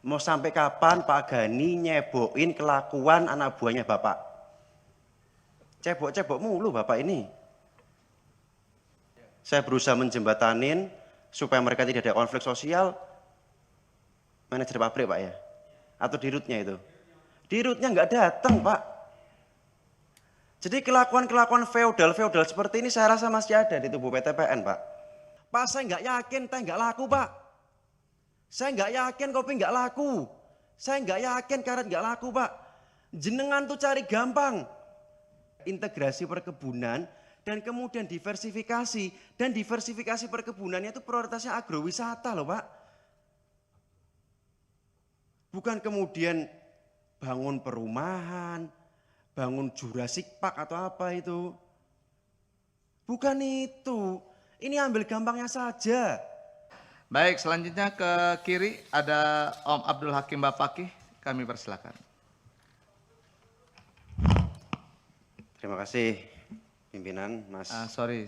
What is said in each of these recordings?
Mau sampai kapan Pak Gani nyebokin kelakuan anak buahnya Bapak? Cebok-cebok mulu Bapak ini. Saya berusaha menjembatanin supaya mereka tidak ada konflik sosial. Manajer pabrik Pak ya? Atau dirutnya itu? Dirutnya nggak datang Pak. Jadi kelakuan-kelakuan feodal-feodal seperti ini saya rasa masih ada di tubuh PTPN Pak. Pak saya nggak yakin teh nggak laku Pak. Saya nggak yakin kopi nggak laku. Saya nggak yakin karet nggak laku Pak. Jenengan tuh cari gampang. Integrasi perkebunan dan kemudian diversifikasi. Dan diversifikasi perkebunannya itu prioritasnya agrowisata loh Pak. Bukan kemudian bangun perumahan, bangun Jurassic Park atau apa itu. Bukan itu. Ini ambil gampangnya saja. Baik, selanjutnya ke kiri ada Om Abdul Hakim Bapaki. Kami persilakan. Terima kasih pimpinan Mas.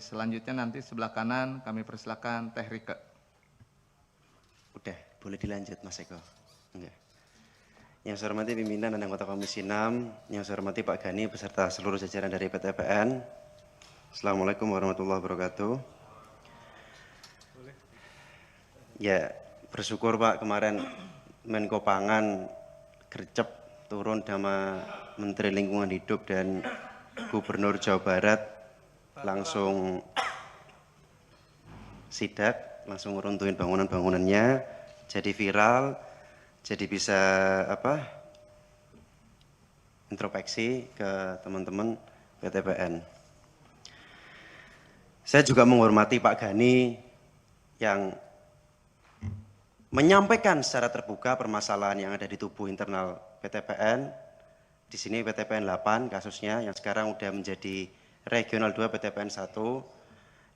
Selanjutnya nanti sebelah kanan kami persilakan Teh Rike. Udah, boleh dilanjut Mas Eko. Enggak. Yang saya hormati pimpinan dan anggota Komisi 6, yang saya hormati Pak Gani beserta seluruh jajaran dari PTPN. Assalamualaikum warahmatullahi wabarakatuh. Ya, bersyukur Pak kemarin Menko Pangan gercep turun sama Menteri Lingkungan Hidup dan Gubernur Jawa Barat langsung sidak, langsung ngeruntuhin bangunan-bangunannya, jadi viral, jadi bisa introspeksi ke teman-teman PTPN. Saya juga menghormati Pak Gani yang menyampaikan secara terbuka permasalahan yang ada di tubuh internal PTPN. Di sini PTPN 8 kasusnya yang sekarang udah menjadi regional 2 PTPN 1.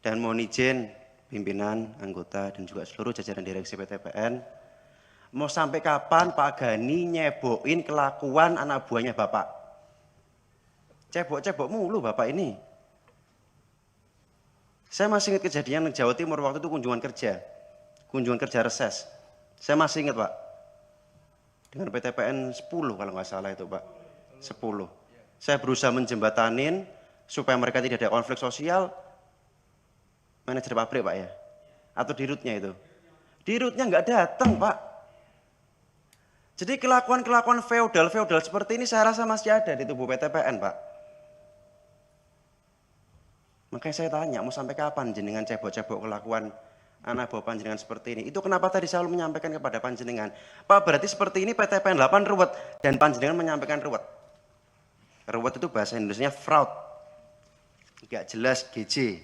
Dan mohon izin pimpinan, anggota dan juga seluruh jajaran direksi PTPN, mau sampai kapan Pak Gani nyebokin kelakuan anak buahnya Bapak? Cebok-cebok mulu Bapak ini. Saya masih ingat kejadian di Jawa Timur waktu itu kunjungan kerja reses. Saya masih ingat Pak, dengan PTPN 10 kalau nggak salah itu Pak, 10. Saya berusaha menjembatanin supaya mereka tidak ada konflik sosial. Manajer pabrik Pak ya? Atau dirutnya itu? Dirutnya nggak datang Pak. Jadi kelakuan-kelakuan feodal-feodal seperti ini saya rasa masih ada di tubuh PTPN Pak. Makanya saya tanya, mau sampai kapan jenengan cebok-cebok kelakuan anak buah panjenengan seperti ini? Itu kenapa tadi selalu menyampaikan kepada panjenengan, Pak berarti seperti ini PTPN 8 ruwet, dan panjenengan menyampaikan ruwet. Ruwet itu bahasa Indonesianya fraud, gak jelas GJ.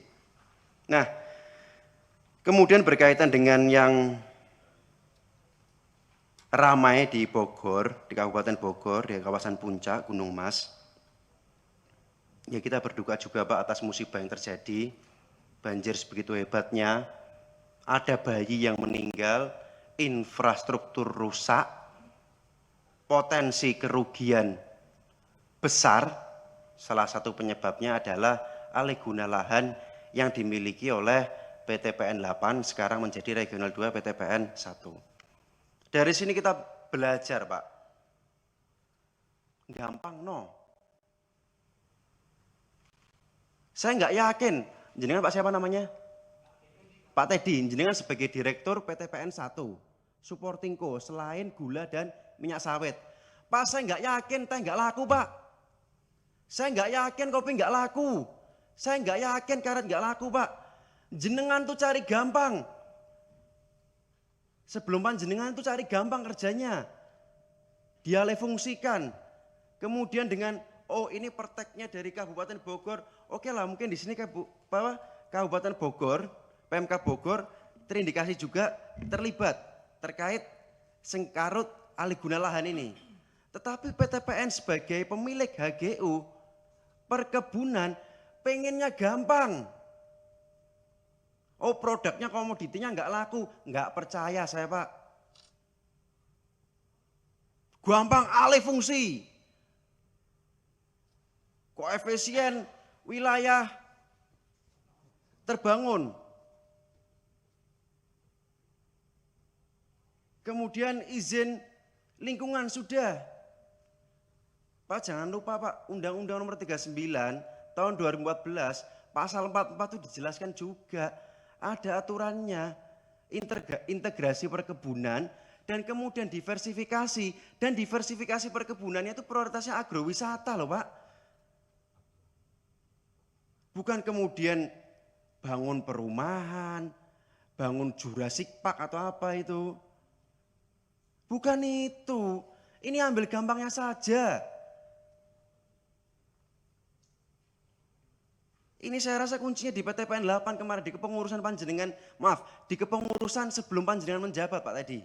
Nah, kemudian berkaitan dengan yang ramai di Bogor, di Kabupaten Bogor, di kawasan Puncak, Gunung Mas. Ya kita berduka juga Pak atas musibah yang terjadi, banjir sebegitu hebatnya, ada bayi yang meninggal, infrastruktur rusak, potensi kerugian besar. Salah satu penyebabnya adalah alih guna lahan yang dimiliki oleh PTPN 8 sekarang menjadi regional 2 PTPN 1. Dari sini kita belajar Pak. Gampang no. Saya nggak yakin, jenengan Pak siapa namanya? Pak Teddy, jenengan sebagai direktur PTPN 1, supporting co selain gula dan minyak sawit. Pak saya nggak yakin teh nggak laku Pak. Saya nggak yakin kopi nggak laku. Saya nggak yakin karet nggak laku Pak. Jenengan tuh cari gampang. Sebelum panjenengan tuh cari gampang kerjanya. Dialih fungsikan. Kemudian dengan oh ini perteknya dari Kabupaten Bogor. Oke lah mungkin di sini Kabupaten Bogor, PMK Bogor terindikasi juga terlibat terkait sengkarut alih guna lahan ini. Tetapi PTPN sebagai pemilik HGU perkebunan pengennya gampang. Oh produknya komoditinya nggak laku, nggak percaya saya Pak. Gampang alih fungsi. Koefisien wilayah terbangun. Kemudian izin Lingkungan sudah. Pak jangan lupa Pak, Undang-Undang Nomor 39 tahun 2014 pasal 44 itu dijelaskan juga ada aturannya, integrasi perkebunan dan kemudian diversifikasi, dan diversifikasi perkebunannya itu prioritasnya agrowisata loh Pak. Bukan kemudian bangun perumahan, bangun Jurassic Park atau apa itu. Bukan itu. Ini ambil gampangnya saja. Ini saya rasa kuncinya di PTPN 8 kemarin, di kepengurusan panjenengan, maaf, di kepengurusan sebelum panjenengan menjabat Pak tadi.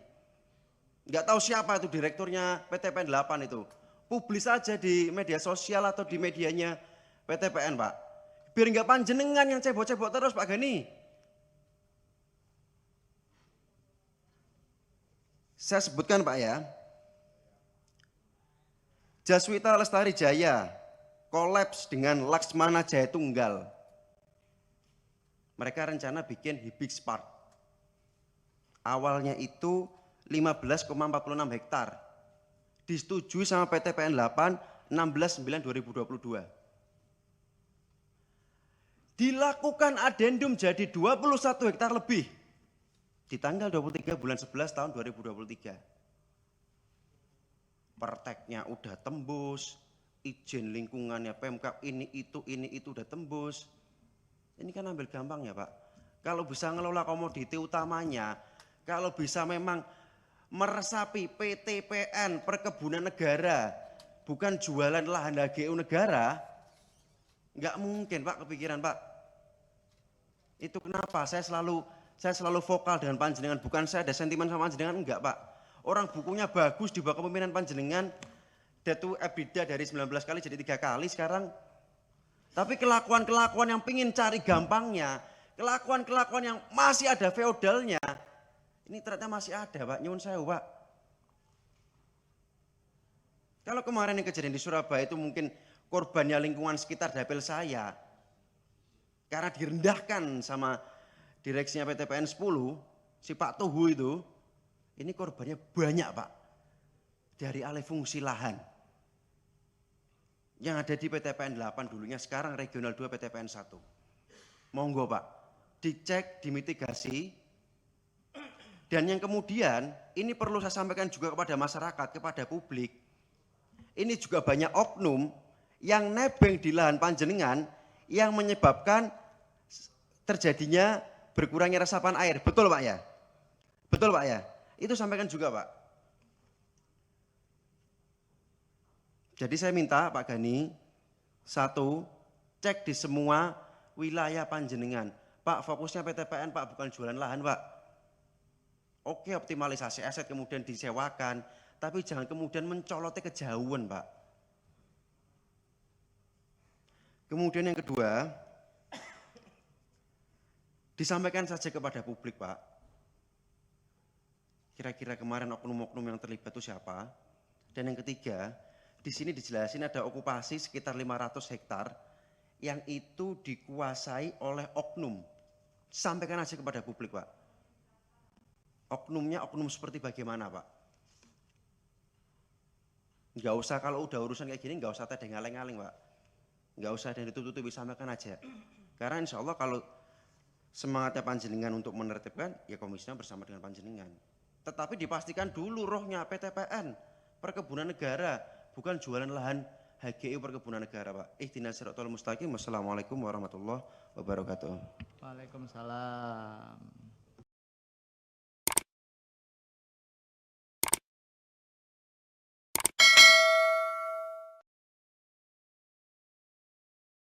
Enggak tahu siapa itu direkturnya PTPN 8 itu. Publis saja di media sosial atau di medianya PTPN Pak. Biar enggak panjenengan yang cebok-cebok terus Pak Gani. Saya sebutkan Pak ya. Jaswita Lestari Jaya kolaps dengan Laksmana Jaya Tunggal. Mereka rencana bikin Hibis Park. Awalnya itu 15,46 hektar. Disetujui sama PTPN 8 16/9/2022. Dilakukan adendum jadi 21 hektar lebih di tanggal 23 bulan 11 tahun 2023. Perteknya udah tembus, izin lingkungannya Pemkab ini itu udah tembus. Ini kan ambil gampang ya Pak. Kalau bisa ngelola komoditi utamanya, kalau bisa memang meresapi PTPN perkebunan negara, bukan jualan lahan HGU negara, nggak mungkin Pak kepikiran Pak. Itu kenapa saya selalu vokal dengan panjenengan, bukan saya ada sentimen sama panjenengan, enggak Pak. Orang bukunya bagus di bawah kepemimpinan panjenengan, Datu EBITDA dari 19 kali jadi 3 kali sekarang. Tapi kelakuan-kelakuan yang pingin cari gampangnya, kelakuan-kelakuan yang masih ada feodalnya, ini ternyata masih ada Pak, nyuwun sewu Pak. Kalau kemarin yang kejadian di Surabaya itu mungkin korbannya lingkungan sekitar dapil saya, karena direndahkan sama direksinya PTPN 10, si Pak Tuhu itu, ini korbannya banyak Pak, dari alih fungsi lahan. Yang ada di PTPN 8 dulunya, sekarang regional 2 PTPN 1. Monggo Pak, dicek, dimitigasi. Dan yang kemudian, ini perlu saya sampaikan juga kepada masyarakat, kepada publik. Ini juga banyak oknum yang nebeng di lahan panjenengan yang menyebabkan terjadinya berkurangnya resapan air. Betul Pak ya? Betul Pak ya? Itu sampaikan juga Pak. Jadi saya minta Pak Gani, satu, cek di semua wilayah panjenengan. Pak, fokusnya PTPN Pak, bukan jualan lahan Pak. Oke, optimalisasi aset kemudian disewakan, tapi jangan kemudian mencolotnya kejauhan Pak. Kemudian yang kedua, disampaikan saja kepada publik Pak. Kira-kira kemarin oknum-oknum yang terlibat itu siapa? Dan yang ketiga, di sini dijelasin ada okupasi sekitar 500 hektar yang itu dikuasai oleh oknum. Sampaikan aja kepada publik Pak. Oknumnya oknum seperti bagaimana Pak? Enggak usah, kalau udah urusan kayak gini enggak usah ada ngaleng-ngaleng Pak. Enggak usah ada ditutup-tutupi, sampaikan aja. Karena insya Allah kalau semangatnya panjenengan untuk menertibkan, ya komisinya bersama dengan panjenengan. Tetapi dipastikan dulu rohnya PTPN, perkebunan negara, bukan jualan lahan HGU perkebunan negara Pak. Ihdinas siratal mustaqim. Wassalamualaikum warahmatullahi wabarakatuh. Waalaikumsalam.